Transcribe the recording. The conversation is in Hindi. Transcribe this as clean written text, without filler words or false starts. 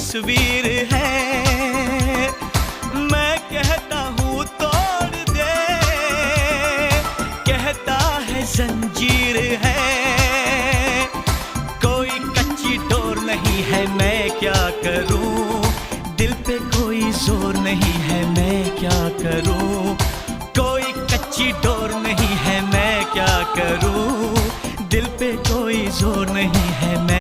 तस्वीर है। मैं कहता हूँ तोड़ दे, कहता है जंजीर है। कोई कच्ची डोर नहीं है, मैं क्या करूँ, दिल पे कोई जोर नहीं है, मैं क्या करूँ। कोई कच्ची डोर नहीं है, मैं क्या करूँ, दिल पे कोई जोर नहीं है, मैं